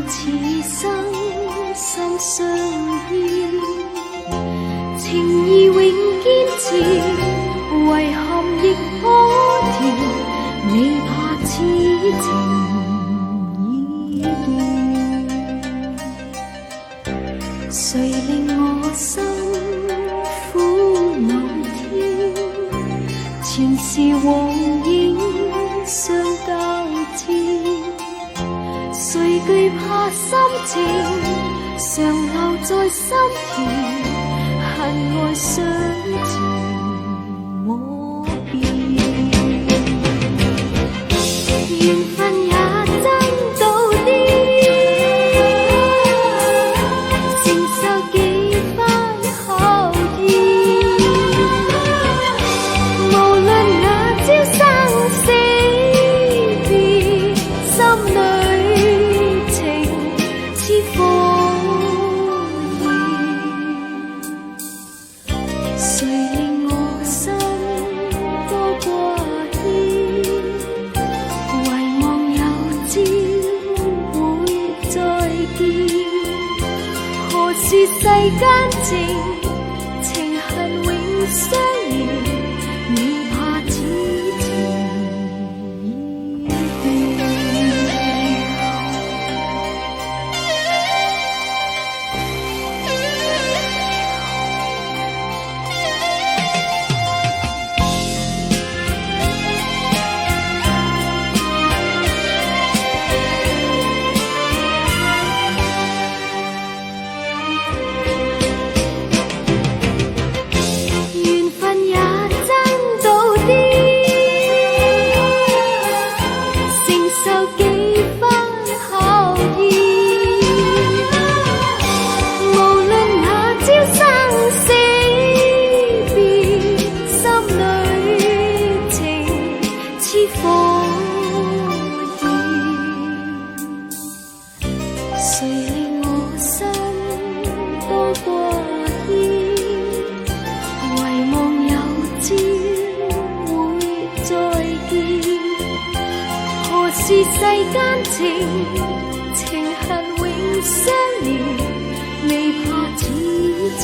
此生心相牽，情義永堅持，遺憾亦可甜，未怕此情已斷。誰令我心苦某天，全是往影相交織。誰懼怕心情常留在心田，恨愛相纏莫辨，緣分也真到啲，承受幾番考驗，無論那朝生死別，心裏火焰，誰令我心多掛牽？遺忘有朝會再見，何時世間情恨永相連？未怕此情已斷。誰令我心多掛牽？遺忘有朝會再見，何時世間情恨永相連？未怕此情